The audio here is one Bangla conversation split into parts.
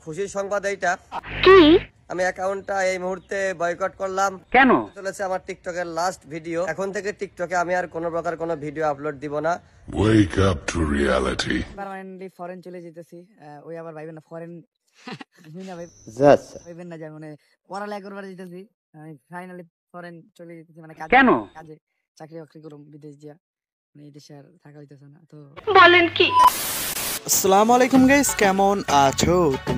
খুশির সংবাদ এইটা কি আমি অ্যাকাউন্টটা এই মুহূর্তে বয়কট করলাম। কেন? চলেছে আমার টিকটকের লাস্ট ভিডিও। এখন থেকে টিকটকে আমি আর কোনো প্রকার কোনো ভিডিও আপলোড দিব না। Wake up to reality. Permanently foreign চলে যেতেছি। ওই আবার ভাইবেন না ফরেন না ভাই ভাইবেন না যে মানে পড়ালেখা করবার যেতেছি। আমি ফাইনালি ফরেন চলে যেতেছি মানে কেন? কাজে চাকরি বাকরি করব বিদেশ যা মানে এই দেশে আর থাকা হইতেছে না। তো বলেন কি? আসসালামু আলাইকুম গাইস, কেমন আছো?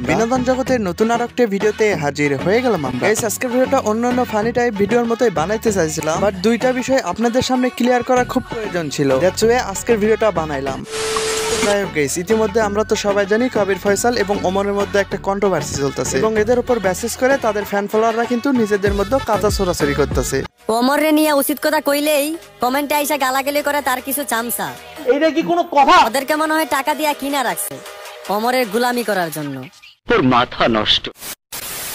বিনোদন জগতের নতুন আরেকটা ভিডিওতে হাজির হয়ে গেলাম আমরা। গাইস আজকের ভিডিওটা অন্যান্য ফানি টাইপ ভিডিওর মতোই বানাইতে চাইছিলাম, বাট দুইটা বিষয় আপনাদের সামনে ক্লিয়ার করা খুব প্রয়োজন ছিল। দ্যাটস ওয়ে আজকের ভিডিওটা বানাইলাম। যাই হোক গাইস, ইতিমধ্যে আমরা তো সবাই জানি কবির ফয়সাল এবং ওমরের মধ্যে একটা কন্ট্রোভার্সি চলতেছে এবং এদের উপর বেসিস করে তাদের ফ্যান ফলোয়াররা কিন্তু নিজেদের মধ্যে কাঁচা ছোড়াছড়ি করতেছে। ওমরে নিয়ে উচিত কথা কইলেই কমেন্টে আইসা গালাগালি করে তার কিছু চামচা। এইটা কি কোনো কথা? ওদেরকে মনে হয় টাকা দিয়া কিনা রাখছে ওমরের গুলামি করার জন্য। তোর মাথা নষ্ট।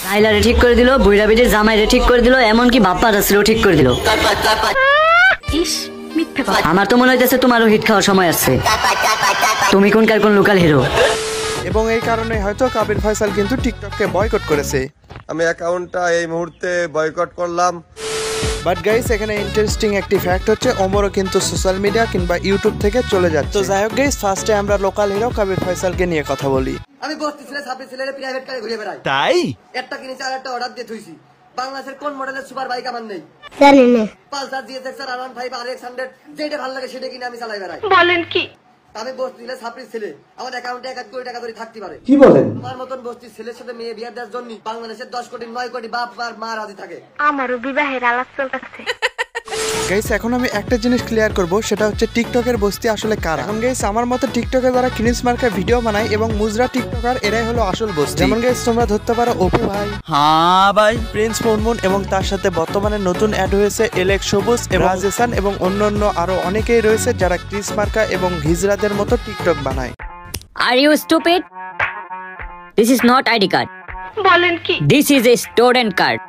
নাইলারে ঠিক করে দিল, বুইড়া বিটির জামাইরে ঠিক করে দিল, এমনকি বাপ্পা রাসেলও ঠিক করে দিল। ইস মিথ্যে কথা। আমার তো মনে হইতেছে তোমারও হিট খাওয়ার সময় আছে। তুমি কোনকার কোন লোকাল হিরো। এবং এই কারণে হয়তো কবির ফয়সাল কিন্তু টিকটককে বয়কট করেছে। আমি অ্যাকাউন্টটা এই মুহূর্তে বয়কট করলাম। বাট গাইস, এখানে ইন্টারেস্টিং একটি ফ্যাক্ট হচ্ছে ওমরও কিন্তু সোশ্যাল মিডিয়া কিংবা ইউটিউব থেকে চলে যাচ্ছে। তো যাই হোক গাইস, ফার্স্টে আমরা লোকাল হিরো কবির ফয়সালকে নিয়ে কথা বলি। আমি বস্তি ছেলে ছাব্বিশ ছেলের প্রাইভেট কারে ঘুরে বেড়াই। তাই একটা কিনেছি আর একটা অর্ডার দিয়ে থুইছি। বাংলাদেশের কোন মডেলের সুপার বাইক আমার নেই? জানি না। পালসার জিএসএক্স আর 125 আর 100 যেটা ভালো লাগে সেটা কিনে আমি চালাই বেড়াই। বলেন কি? আমি বস্তি ছেলে ছাব্বিশ ছেলে, আমার অ্যাকাউন্টে 1 কোটি টাকা ধরে থাকতে পারে। কি বলেন? আমার মতন বস্তি ছেলের সাথে মেয়ে বিয়ে দেওয়ার জন্য বাংলাদেশের 10 কোটি 9 কোটি বাপ আর মা রাজি থাকে। আমারও বিবাহের আলাপ চলতেছে। গাইস, এখন আমি একটা জিনিস ক্লিয়ার করব, সেটা হচ্ছে টিকটকের বস্তি আসলে কারা। এখন গাইস, আমার মতে টিকটকে যারা ক্রিঞ্জ মার্কা ভিডিও বানায় এবং মুজরা টিকটকার, এরাই হলো আসল বস্তি। যেমন গাইস, তোমরা ধরতে পারো অপু ভাই, হ্যাঁ ভাই, প্রিন্স মুনমুন এবং তার সাথে বর্তমানে নতুন অ্যাড হয়েছে এলেক সবুজ এবং রাজেসান এবং অন্যান্য আরো অনেকেই রয়েছে যারা ক্রিঞ্জ মার্কা এবং হিজরাদের মতো টিকটক বানায়। Are you stupid? This is not ID card. বলেন কি? This is a student card.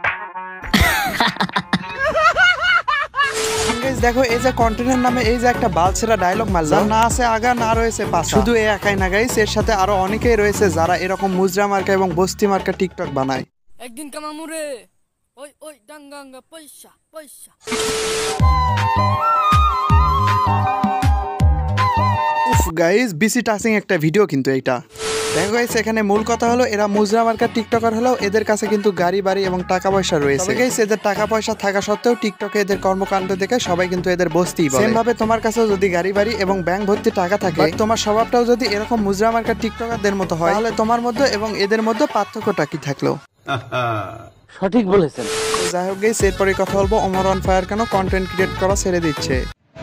দেখো, এই যে কন্টেন্টের নামে এই যে একটা বালছেরা ডায়লগ মারলাম, না আছে আগা না রয়েছে পাছা। শুধু এই একাই না গাইস, এর সাথে আরো অনেকেই রয়েছে যারা এরকম মুজরা মার্কা এবং বস্তি মার্কা টিকটক বানায়। একদিন কামামুরে ওই ওই ডাঙ্গাঙ্গা পয়সা পয়সা। উফ গাইস, বিসি টাচিং একটা ভিডিও কিন্তু এইটা। দেখো গাইস, এখানে মূল কথা হলো এরা মুজরা মার্কা টিকটকার হলেও এদের কাছে কিন্তু গাড়ি বাড়ি এবং টাকা পয়সা রয়েছে। গাইস, এদের টাকা পয়সা থাকা সত্ত্বেও টিকটকে এদের কর্মকাণ্ড দেখে সবাই কিন্তু এদের বস্তি বলে। সেম ভাবে তোমার কাছেও যদি গাড়ি বাড়ি এবং ব্যাংক ভর্তি টাকা থাকে, তোমার স্বভাবটাও যদি এরকম মুজরা মার্কা টিকটকারদের মতো হয়, তাহলে তোমার মধ্যে এবং এদের মধ্যে পার্থক্যটা কি থাকলো? সঠিক বলেছেন। যাই হোক গাইস, এরপরে কথা বলবো ওমর অন ফায়ার কেন কন্টেন্ট ক্রিয়েট করা ছেড়ে দিচ্ছে।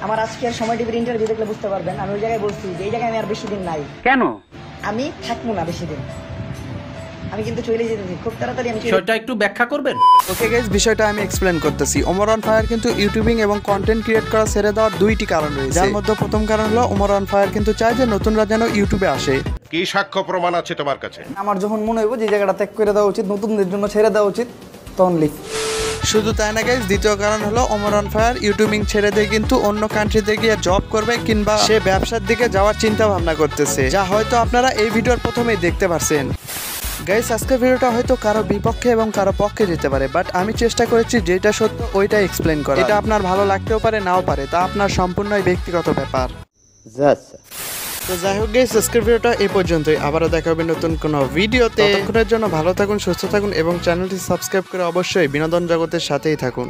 আমার আজকের সময় টিভির ইন্টারভিউ দেখলে বুঝতে পারবেন আমি ওই জায়গায় বলছি যে এই জায়গায় আমি আর বেশি দিন নাই। কেন? আমি থাকবো না বেশি দিন, আমি কিন্তু চলে যেতেছি খুব তাড়াতাড়ি। আমি বিষয়টা একটু ব্যাখ্যা করবেন? ওকে গাইস, বিষয়টা আমি এক্সপ্লেন করতেছি। ওমর অন ফায়ার কিন্তু ইউটিউবিং এবং কন্টেন্ট ক্রিয়েট করা ছেড়ে দেওয়ার দুইটি কারণ রয়েছে, যার মধ্যে প্রথম কারণ হলো ওমর অন ফায়ার কিন্তু চায় যে নতুনরা যেন ইউটিউবে আসে। কি সাক্ষ্য প্রমাণ আছে তোমার কাছে? আমার যখন মনে হইব যে জায়গাটা ত্যাগ করে দেওয়া উচিত, নতুনদের জন্য ছেড়ে দেওয়া উচিত, তখন লিখ। শুধু তাই না গাইস, দ্বিতীয় কারণ হলো ওমর অন ফায়ার ইউটিউবিং ছেড়ে দিয়ে কিন্তু অন্য কান্ট্রিতে গিয়ে জব করবে কিংবা সে ব্যবসার দিকে যাওয়ার চিন্তা ভাবনা করতেছে, যা হয়তো আপনারা এই ভিডিওর প্রথমেই দেখতে পারছেন। গাইস, আজকের ভিডিওটা হয়তো কারো বিপক্ষে এবং কারো পক্ষে যেতে পারে, বাট আমি চেষ্টা করেছি যেটা সত্য ওইটা এক্সপ্লেন করা। এটা আপনার ভালো লাগতেও পারে নাও পারে, তা আপনার সম্পূর্ণই ব্যক্তিগত ব্যাপার। তো যাই হোক গাইস, আজকের ভিডিওটা এই পর্যন্তই। আবারও দেখা হবে নতুন কোনো ভিডিওতে। ততক্ষণের জন্য ভালো থাকুন, সুস্থ থাকুন এবং চ্যানেলটি সাবস্ক্রাইব করে অবশ্যই বিনোদন জগতের সাথেই থাকুন।